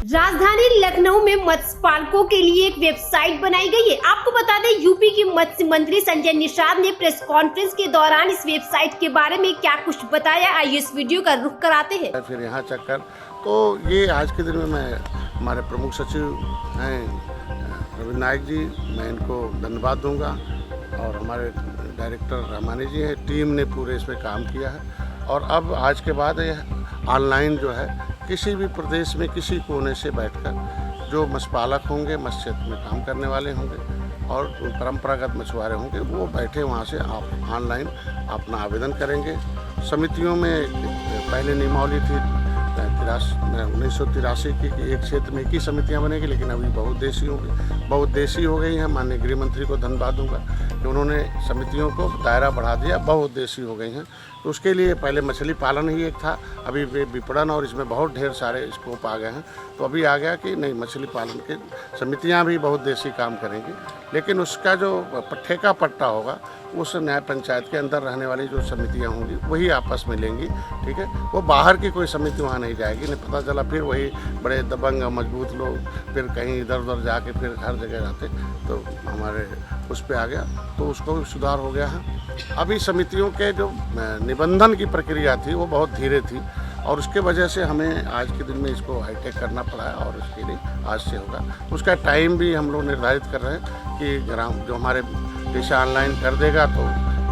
राजधानी लखनऊ में मत्स्य पालकों के लिए एक वेबसाइट बनाई गई है। आपको बता दें, यूपी के मत्स्य मंत्री संजय निषाद ने प्रेस कॉन्फ्रेंस के दौरान इस वेबसाइट के बारे में क्या कुछ बताया। आइए इस वीडियो का रुख कराते हैं। फिर यहाँ चक्कर तो ये आज के दिन में मैं हमारे प्रमुख सचिव हैं रवि नायक जी, मैं इनको धन्यवाद दूंगा और हमारे डायरेक्टर रामानी जी हैं, टीम ने पूरे इस पर काम किया है। और अब आज के बाद ऑनलाइन जो है किसी भी प्रदेश में किसी कोने से बैठकर जो मत्स्य पालक होंगे, मत्स्य क्षेत्र में काम करने वाले होंगे और परंपरागत मछुआरे होंगे, वो बैठे वहाँ से आप ऑनलाइन अपना आवेदन करेंगे। समितियों में पहले नियमावली थी 1983 की कि एक क्षेत्र में 21 समितियां बनेगी, लेकिन अभी बहुउद्देशीय हो गई हैं। माननीय गृह मंत्री को धन्यवाद दूंगा कि उन्होंने समितियों को दायरा बढ़ा दिया, बहुउद्देशीय हो गई हैं। तो उसके लिए पहले मछली पालन ही एक था, अभी विपणन और इसमें बहुत ढेर सारे स्कोप आ गए हैं। तो अभी आ गया कि नहीं, मछली पालन के समितियां भी बहुउद्देशीय काम करेंगी, लेकिन उसका जो ठेका पट्टा होगा उस न्याय पंचायत के अंदर रहने वाली जो समितियां होंगी वही आपस में लेंगी, ठीक है। वो बाहर की कोई समिति वहाँ नहीं जाएगी। नहीं पता चला फिर वही बड़े दबंग मजबूत लोग फिर कहीं इधर उधर जाके फिर हर जगह जाते, तो हमारे उस पर आ गया, तो उसको भी सुधार हो गया है। अभी समितियों के जो निबंधन की प्रक्रिया थी वो बहुत धीरे थी और उसके वजह से हमें आज के दिन में इसको हाईटेक करना पड़ा है और उसके लिए आज से होगा। उसका टाइम भी हम लोग निर्धारित कर रहे हैं कि ग्राम जो हमारे जैसे ऑनलाइन कर देगा तो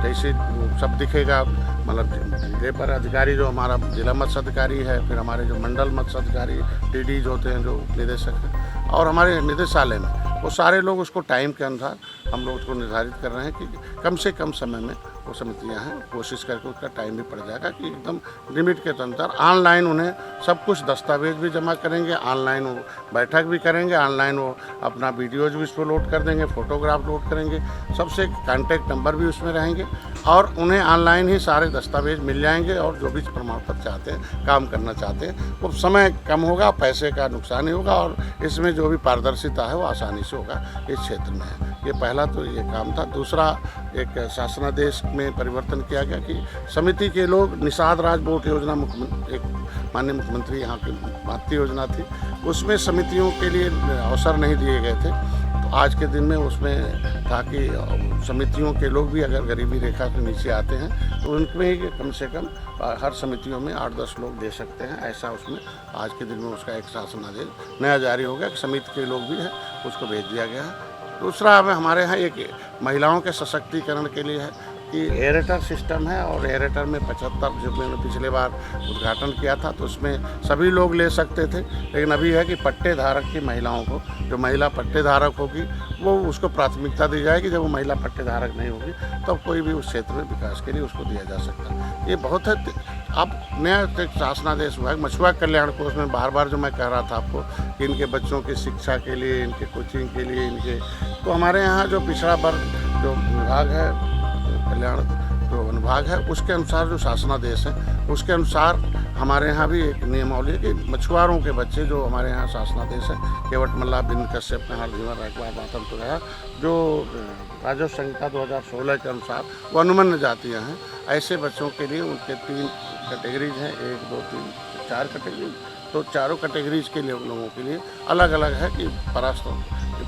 जैसे सब दिखेगा, मतलब जिले पर अधिकारी जो हमारा जिला मत्स्य अधिकारी है, फिर हमारे जो मंडल मत्स्य अधिकारी डीडीज होते हैं, जो निदेशक हैं, और हमारे निदेशालय में वो सारे लोग उसको टाइम के अनुसार हम लोग उसको निर्धारित कर रहे हैं कि कम से कम समय में वो समितियां हैं, कोशिश करके उसका टाइम भी पड़ जाएगा कि एकदम लिमिट के अनुसार ऑनलाइन उन्हें सब कुछ दस्तावेज भी जमा करेंगे, ऑनलाइन वो बैठक भी करेंगे, ऑनलाइन वो अपना वीडियोज भी उस पर लोड कर देंगे, फोटोग्राफ लोड करेंगे, सबसे कॉन्टैक्ट नंबर भी उसमें रहेंगे और उन्हें ऑनलाइन ही सारे दस्तावेज मिल जाएंगे। और जो भी प्रमाण पत्र चाहते हैं, काम करना चाहते हैं, वो समय कम होगा, पैसे का नुकसान नहीं होगा और इसमें जो भी पारदर्शिता है वो आसानी से होगा इस क्षेत्र में है। ये पहला तो ये काम था। दूसरा, एक शासनादेश में परिवर्तन किया गया कि समिति के लोग निषाद राज बोट योजना एक माननीय मुख्यमंत्री यहाँ की भारतीय योजना थी, उसमें समितियों के लिए अवसर नहीं दिए गए थे। तो आज के दिन में उसमें था कि समितियों के लोग भी अगर गरीबी रेखा के नीचे आते हैं तो उनमें ही कम से कम हर समितियों में 8-10 लोग दे सकते हैं। ऐसा उसमें आज के दिन में उसका एक शासनादेश नया जारी हो गया कि समिति के लोग भी हैं, उसको भेज दिया गया है। दूसरा, हमारे यहाँ एक महिलाओं के सशक्तिकरण के लिए है कि एरेटर सिस्टम है और एरेटर में 75 जो मैंने पिछले बार उद्घाटन किया था तो उसमें सभी लोग ले सकते थे, लेकिन अभी है कि पट्टे धारक की महिलाओं को, जो महिला पट्टे धारक होगी वो उसको प्राथमिकता दी जाएगी। जब वो महिला पट्टे धारक नहीं होगी तब तो कोई भी उस क्षेत्र में विकास के लिए उसको दिया जा सकता है। ये बहुत है। अब नया शासनादेश हुआ है मछुआ कल्याण कोष में, बार बार जो मैं कह रहा था आपको कि इनके बच्चों की शिक्षा के लिए, इनके कोचिंग के लिए, इनके तो हमारे यहाँ जो पिछड़ा वर्ग जो विभाग है, कल्याण जो अनुभाग है, उसके अनुसार जो शासनादेश है उसके अनुसार हमारे यहाँ भी एक नियमावली है कि मछुआरों के बच्चे जो हमारे यहाँ शासनादेश है, केवट मल्लाह बिन कश्यप नहर जीवन रखवा बातम तो रहा, जो राजस्व संहिता 2016 के अनुसार वो अनुमन्य जातियाँ हैं, ऐसे बच्चों के लिए उनके 3 कैटेगरीज हैं, 1, 2, 3, 4 कैटेगरीज। तो चारों कैटेगरीज के लिए लोगों के लिए अलग अलग है कि परास्त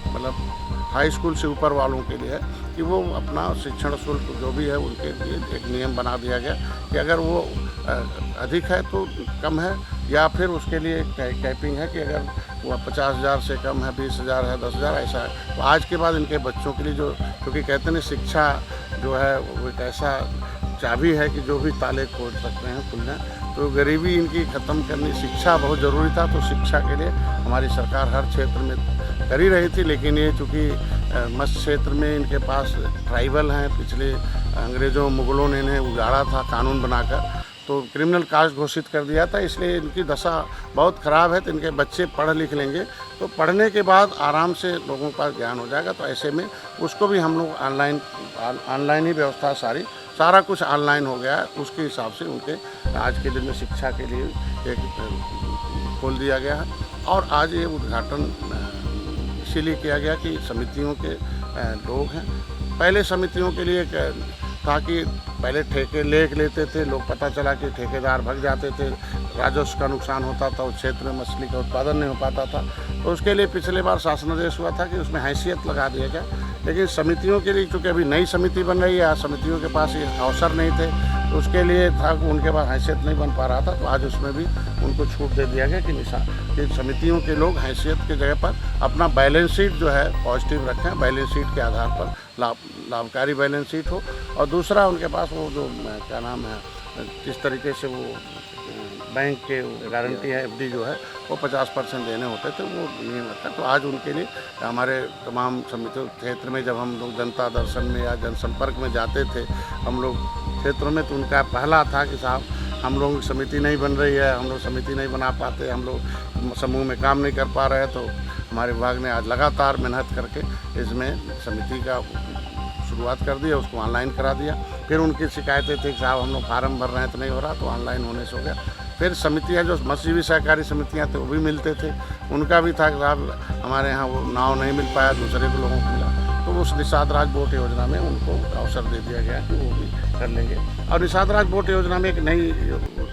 मतलब हाई स्कूल से ऊपर वालों के लिए है कि वो अपना शिक्षण शुल्क जो भी है उनके लिए एक नियम बना दिया गया कि अगर वो अधिक है तो कम है, या फिर उसके लिए कैपिंग है कि अगर वो 50,000 से कम है, 20,000 है, 10,000 ऐसा है। तो आज के बाद इनके बच्चों के लिए जो, क्योंकि कहते हैं शिक्षा जो है वो एक ऐसा चाबी है कि जो भी ताले खोल सकते हैं खुलना, तो गरीबी इनकी ख़त्म करनी, शिक्षा बहुत ज़रूरी था। तो शिक्षा के लिए हमारी सरकार हर क्षेत्र में कर ही रही थी, लेकिन ये चूँकि मत्स्य क्षेत्र में इनके पास ट्राइबल हैं, पिछले अंग्रेज़ों मुग़लों ने इन्हें उजाड़ा था कानून बनाकर, तो क्रिमिनल कास्ट घोषित कर दिया था, इसलिए इनकी दशा बहुत ख़राब है। तो इनके बच्चे पढ़ लिख लेंगे तो पढ़ने के बाद आराम से लोगों के पास ज्ञान हो जाएगा। तो ऐसे में उसको भी हम लोग ऑनलाइन ही व्यवस्था सारा कुछ ऑनलाइन हो गया है। उसके हिसाब से उनके आज के दिन में शिक्षा के लिए एक खोल दिया गया है। और आज ये उद्घाटन इसीलिए किया गया कि समितियों के लोग हैं, पहले समितियों के लिए था कि पहले ठेके लेते थे लोग, पता चला कि ठेकेदार भाग जाते थे, राजस्व का नुकसान होता था, उस क्षेत्र में मछली का उत्पादन नहीं हो पाता था। तो उसके लिए पिछले बार शासनादेश हुआ था कि उसमें हैसियत लगा दिया जाए। लेकिन समितियों के लिए, चूँकि अभी नई समिति बन रही है, समितियों के पास ये अवसर नहीं थे, तो उसके लिए था कि उनके पास हैसियत नहीं बन पा रहा था, तो आज उसमें भी उनको छूट दे दिया गया कि समितियों के लोग हैसियत की जगह पर अपना बैलेंस शीट जो है पॉजिटिव रखें, बैलेंस शीट के आधार पर लाभकारी बैलेंस शीट हो। और दूसरा उनके पास वो जो क्या नाम है, किस तरीके से वो बैंक के गारंटी है, एफडी जो है वो 50% देने होते थे, वो नहीं होता। तो आज उनके लिए हमारे तमाम समितियों क्षेत्र में जब हम लोग जनता दर्शन में या जनसंपर्क में जाते थे हम लोग क्षेत्रों में, तो उनका पहला था कि साहब हम लोग समिति नहीं बन रही है, हम लोग समिति नहीं बना पाते, हम लोग समूह में काम नहीं कर पा रहे हैं। तो हमारे विभाग ने आज लगातार मेहनत करके इसमें समिति का शुरुआत कर दी, उसको ऑनलाइन करा दिया। फिर उनकी शिकायतें थी कि साहब हम लोग फार्म भर रहे हैं तो नहीं हो रहा, तो ऑनलाइन होने से हो गया। फिर समितियाँ जो मत्स्य सहकारी समितियाँ थे वो भी मिलते थे, उनका भी था कि साहब हमारे यहाँ वो नाव नहीं मिल पाया, दूसरे को लोगों को मिला, तो उस निषाद राज बोट योजना में उनको अवसर दे दिया गया कि वो भी कर लेंगे। और निषाद राज बोट योजना में एक नई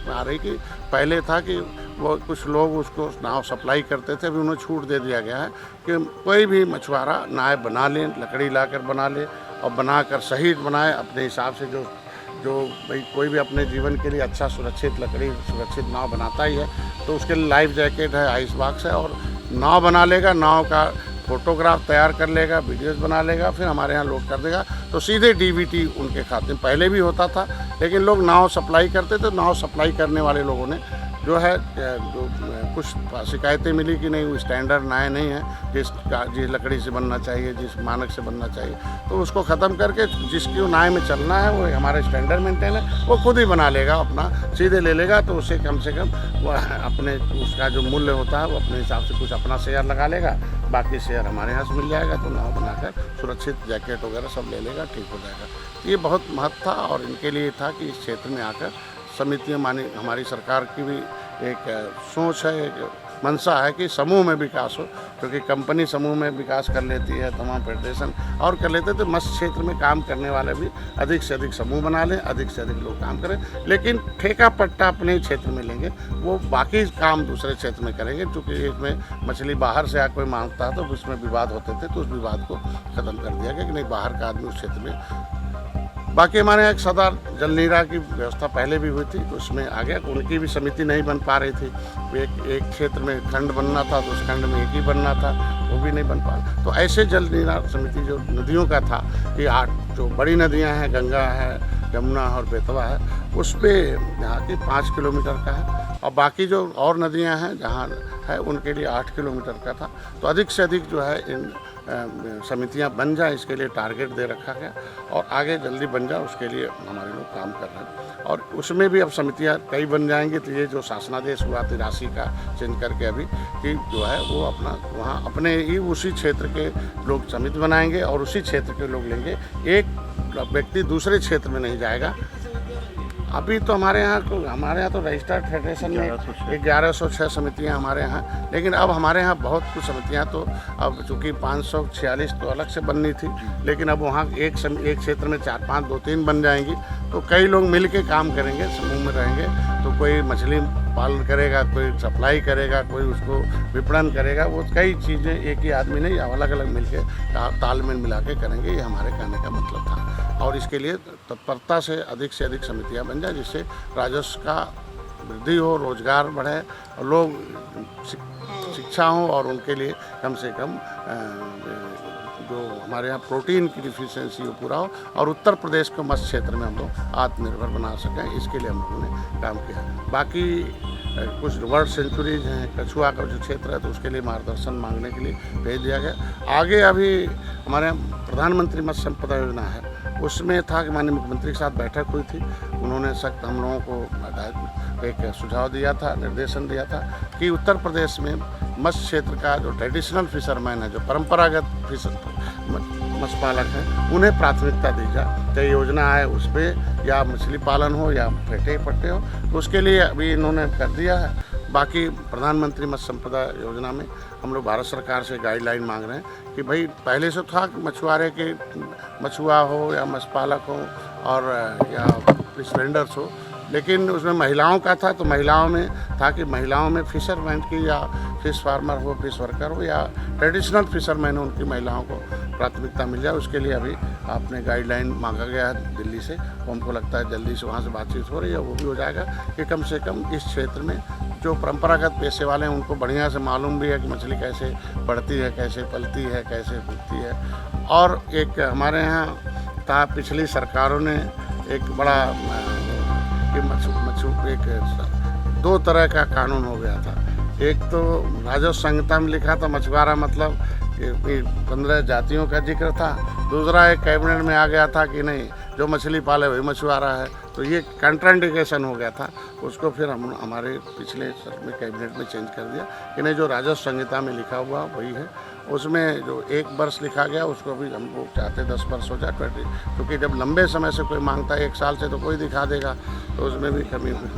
आ रही कि पहले था कि वो कुछ लोग उसको नाव सप्लाई करते थे, अभी उन्हें छूट दे दिया गया है कि कोई भी मछुआरा नाव बना ले, लकड़ी लाकर बना ले और बनाकर सही बनाए अपने हिसाब से, जो भाई कोई भी अपने जीवन के लिए अच्छा सुरक्षित लकड़ी सुरक्षित नाव बनाता ही है, तो उसके लिए लाइफ जैकेट है, आइस बॉक्स है, और नाव बना लेगा, नाव का फोटोग्राफ तैयार कर लेगा, वीडियोस बना लेगा, फिर हमारे यहाँ लोड कर देगा, तो सीधे डीबीटी उनके खाते में। पहले भी होता था, लेकिन लोग नाव सप्लाई करते थे, नाव सप्लाई करने वाले लोगों ने जो है जो कुछ शिकायतें मिली कि नहीं वो स्टैंडर्ड नाव नहीं है जिस लकड़ी से बनना चाहिए, जिस मानक से बनना चाहिए, तो उसको ख़त्म करके जिसकी नाव में चलना है वो हमारे स्टैंडर्ड मेंटेन है, वो खुद ही बना लेगा, अपना सीधे ले लेगा। तो उससे कम से कम वो अपने उसका जो मूल्य होता है वो अपने हिसाब से कुछ अपना शेयर लगा लेगा, बाकी शेयर हमारे यहाँ से मिल जाएगा, तो नाव बनाकर सुरक्षित जैकेट वगैरह सब ले लेगा, ठीक हो जाएगा। ये बहुत महत्व था और इनके लिए था कि इस क्षेत्र में आकर समितियाँ मानी, हमारी सरकार की भी एक सोच है, एक मंशा है कि समूह में विकास हो, क्योंकि कंपनी समूह में विकास कर लेती है, तमाम फेडरेशन और कर लेते, तो मत्स्य क्षेत्र में काम करने वाले भी अधिक से अधिक समूह बना लें, अधिक से अधिक लोग काम करें, लेकिन ठेका पट्टा अपने क्षेत्र में लेंगे, वो बाकी काम दूसरे क्षेत्र में करेंगे। क्योंकि इसमें मछली बाहर से कोई मांगता है तो उसमें विवाद होते थे, तो उस विवाद को ख़त्म कर दिया गया कि नहीं, बाहर का आदमी उस क्षेत्र में। बाकी हमारे यहाँ एक सदार जल नीरा की व्यवस्था पहले भी हुई थी, तो उसमें आ गया, उनकी भी समिति नहीं बन पा रही थी। एक क्षेत्र में खंड बनना था तो उस खंड में एक ही बनना था, वो भी नहीं बन पा रहा। तो ऐसे जल नीरा समिति जो नदियों का था कि 8 जो बड़ी नदियाँ हैं, गंगा है, यमुना और बेतवा है, उस पर यहाँ की 5 किलोमीटर का है, और बाकी जो और नदियाँ हैं जहाँ है उनके लिए 8 किलोमीटर का था। तो अधिक से अधिक जो है इन समितियां बन जाए, इसके लिए टारगेट दे रखा गया, और आगे जल्दी बन जाए उसके लिए हमारे लोग काम कर रहे हैं। और उसमें भी अब समितियां कई बन जाएंगी, तो ये जो शासनादेश हुआ था राशि का चेंज करके अभी कि जो है वो अपना वहाँ अपने ही उसी क्षेत्र के लोग समिति बनाएंगे और उसी क्षेत्र के लोग लेंगे, एक व्यक्ति दूसरे क्षेत्र में नहीं जाएगा। अभी तो हमारे यहाँ तो रजिस्टर्ड फेडरेशन में 1106 समितियाँ हमारे यहाँ, लेकिन अब हमारे यहाँ बहुत कुछ समितियाँ तो अब चूँकि 546 तो अलग से बननी थी, लेकिन अब वहाँ एक क्षेत्र में 4, 5, 2, 3 बन जाएंगी, तो कई लोग मिल के काम करेंगे, समूह में रहेंगे, तो कोई मछली पालन करेगा, कोई सप्लाई करेगा, कोई उसको विपणन करेगा, वो कई चीज़ें एक ही आदमी नहीं, अलग अलग मिल के तालमेल मिला के करेंगे, ये हमारे कहने का मतलब था। और इसके लिए तत्परता से अधिक समितियां बन जाए, जिससे राजस्व का वृद्धि हो, रोजगार बढ़े, और लोग शिक्षा हो, और उनके लिए कम से कम जो हमारे यहाँ प्रोटीन की डिफिशियंसी वो पूरा हो, और उत्तर प्रदेश को मत्स्य क्षेत्र में हम लोग आत्मनिर्भर बना सकें, इसके लिए हम लोगों ने काम किया। बाकी कुछ वर्ल्ड सेंचुरीज हैं, कछुआ का जो क्षेत्र है, तो उसके लिए मार्गदर्शन मांगने के लिए भेज दिया गया। आगे अभी हमारे यहाँ प्रधानमंत्री मत्स्य संपदा योजना है, उसमें था कि माननीय मुख्यमंत्री के साथ बैठक हुई थी, उन्होंने सख्त हम लोगों को एक सुझाव दिया था, निर्देशन दिया था कि उत्तर प्रदेश में मत्स्य क्षेत्र का जो ट्रेडिशनल फिशरमैन है, जो परंपरागत मत्स्य पालक हैं, उन्हें प्राथमिकता दी जाए, चाहे योजना आए उस पर, या मछली पालन हो या फेटे पट्टे हो, तो उसके लिए अभी इन्होंने कर दिया है। बाकी प्रधानमंत्री मत्स्य संपदा योजना में हम लोग भारत सरकार से गाइडलाइन मांग रहे हैं कि भाई पहले से था कि मछुआरे के मछुआ हो या मत्स्य पालक हो और या फिश वेंडर्स हो, लेकिन उसमें महिलाओं का था तो महिलाओं में था कि महिलाओं में फिशरमैन की या फिश फार्मर हो, फिश वर्कर हो या ट्रेडिशनल फिशरमैन हो, उनकी महिलाओं को प्राथमिकता मिल जाए। उसके लिए अभी आपने गाइडलाइन मांगा गया है दिल्ली से, तो हमको लगता है जल्दी से वहाँ से बातचीत हो रही है, वो भी हो जाएगा कि कम से कम इस क्षेत्र में जो परंपरागत पेशे वाले हैं उनको बढ़िया से मालूम भी है कि मछली कैसे बढ़ती है, कैसे पलती है, कैसे उगती है। और एक हमारे यहाँ था, पिछली सरकारों ने एक बड़ा एक 2 तरह का कानून हो गया था। एक तो राजस्व संहिता में लिखा था मछुआरा मतलब 15 जातियों का जिक्र था। दूसरा एक कैबिनेट में आ गया था कि नहीं, जो मछली पाले वही मछुआरा है, तो ये कंट्राइंडिकेशन हो गया था। उसको फिर हम हमारे पिछले में कैबिनेट में चेंज कर दिया कि नहीं, जो राजस्व संहिता में लिखा हुआ वही है। उसमें जो 1 वर्ष लिखा गया उसको भी हम लोग चाहते 10 वर्ष हो जाए, क्योंकि जब लंबे समय से कोई मांगता है 1 साल से तो कोई दिखा देगा, तो उसमें भी कमी हुई।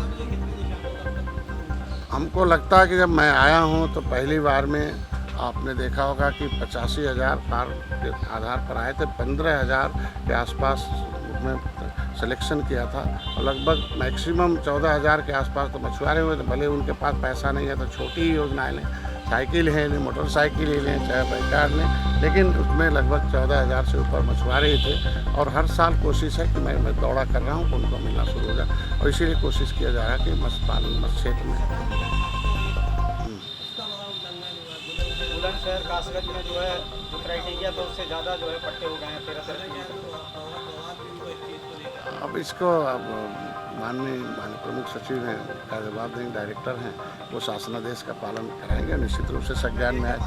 हमको लगता है कि जब मैं आया हूँ तो पहली बार में आपने देखा होगा कि 85,000 पार के आधार पर आए थे, 15,000 के आसपास में सिलेक्शन किया था और लगभग मैक्सिमम 14,000 के आसपास तो मछुआरे हुए थे। भले उनके पास पैसा नहीं है तो छोटी ही योजनाएं लें, साइकिल है लें, मोटरसाइकिल ही लें, चाहे बाइक कार लें, लेकिन उसमें लगभग 14,000 से ऊपर मछुआरे ही थे। और हर साल कोशिश है कि मैं दौड़ा कर रहा हूँ कि उनको मिलना शुरू हो जाए, और इसीलिए कोशिश किया जा रहा है कि मत्स्य पालन मत्स्य क्षेत्र में बुलंदशहर कासगंज में जो है जो क्राइटेरिया तो उससे ज़्यादा जो है पट्टे हो गए हैं 13 अब इसको अब माननीय प्रमुख सचिव हैं का जवाब देंगे, डायरेक्टर हैं, वो शासनादेश का पालन कराएंगे, निश्चित रूप से संज्ञान में आए।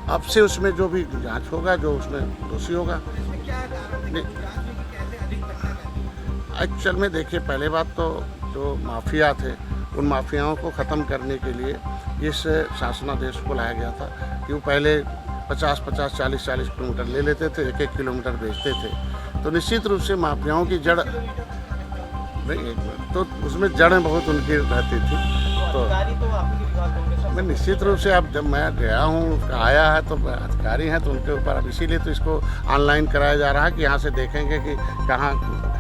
अब से उसमें जो भी जांच होगा, जो उसमें दोषी होगा। एक्चुअल में देखिए, पहले बात तो जो माफिया थे उन माफियाओं को ख़त्म करने के लिए इस शासनादेश को लाया गया था कि वो पहले 50-50, 40-40 किलोमीटर ले लेते थे, 1-1 किलोमीटर बेचते थे। तो निश्चित रूप से माफियाओं की जड़ नहीं, तो उसमें जड़ें बहुत उनकी रहती थी। तो मैं निश्चित रूप से, अब जब मैं गया हूँ, आया है तो अधिकारी हैं तो उनके ऊपर, अब इसीलिए तो इसको ऑनलाइन कराया जा रहा है कि यहाँ से देखेंगे कि कहाँ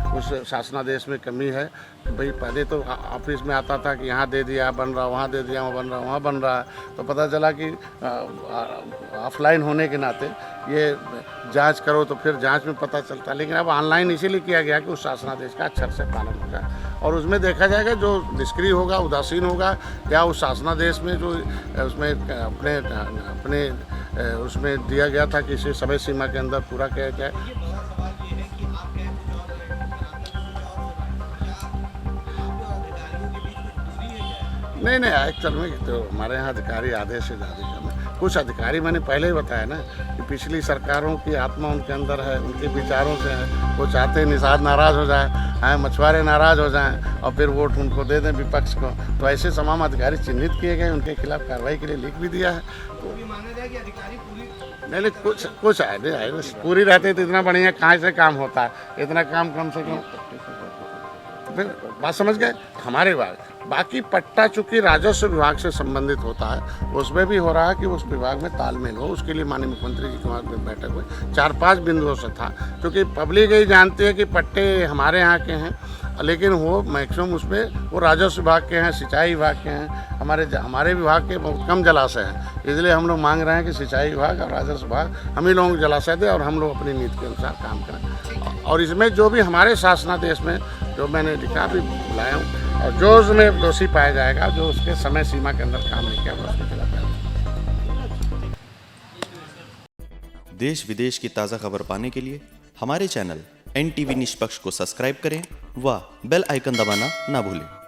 उस शासनादेश में कमी है। भाई पहले तो ऑफिस में आता था कि यहाँ दे दिया बन रहा, वहाँ दे दिया वहाँ बन रहा, वहाँ बन रहा है, तो पता चला कि ऑफलाइन होने के नाते ये जांच करो तो फिर जांच में पता चलता। लेकिन अब ऑनलाइन इसीलिए किया गया कि उस शासनादेश का अक्षर से पालन होगा और उसमें देखा जाएगा जो निष्क्रिय होगा, उदासीन होगा, या उस शासनादेश में जो उसमें अपने उसमें दिया गया था कि इसे समय सीमा के अंदर पूरा किया जाए। नहीं, एक्चुअल में तो हमारे यहाँ अधिकारी आधे से ज़्यादा कम है। कुछ अधिकारी मैंने पहले ही बताया ना कि पिछली सरकारों की आत्मा उनके अंदर है, उनके विचारों से है। वो चाहते हैं निषाद नाराज़ हो जाए, मछुआरे नाराज़ हो जाएं और फिर वोट उनको दे दें विपक्ष को। तो ऐसे तमाम अधिकारी चिन्हित किए गए, उनके खिलाफ कार्रवाई के लिए लिख भी दिया है। तो नहीं, कुछ आए पूरी रहती तो इतना बढ़िया कहाँ से काम होता है, इतना काम कम से कम। फिर बात समझ गए हमारे बाकी पट्टा चूँकि राजस्व विभाग से संबंधित होता है, उसमें भी हो रहा है कि उस विभाग में तालमेल हो। उसके लिए माननीय मुख्यमंत्री जी के वहाँ में बैठक हुई, 4-5 बिंदुओं से था, क्योंकि पब्लिक यही जानती है कि पट्टे हमारे यहाँ के हैं, लेकिन वो मैक्सिमम उसमें वो राजस्व विभाग के हैं, सिंचाई विभाग के हैं। हमारे विभाग के बहुत कम जलाशय हैं, इसलिए हम लोग मांग रहे हैं कि सिंचाई विभाग और राजस्व विभाग हम ही लोगों को जलाशय दें और हम लोग अपनी नीति के अनुसार काम करें। और इसमें जो भी हमारे शासनादेश में जो मैंने लिखा भी बुलाया हूँ, और जो उसमें दोषी पाया जाएगा, जो उसके समय सीमा के अंदर काम नहीं किया, उसके खिलाफ। देश विदेश की ताज़ा खबर पाने के लिए हमारे चैनल NTV निष्पक्ष को सब्सक्राइब करें व बेल आइकन दबाना ना भूलें।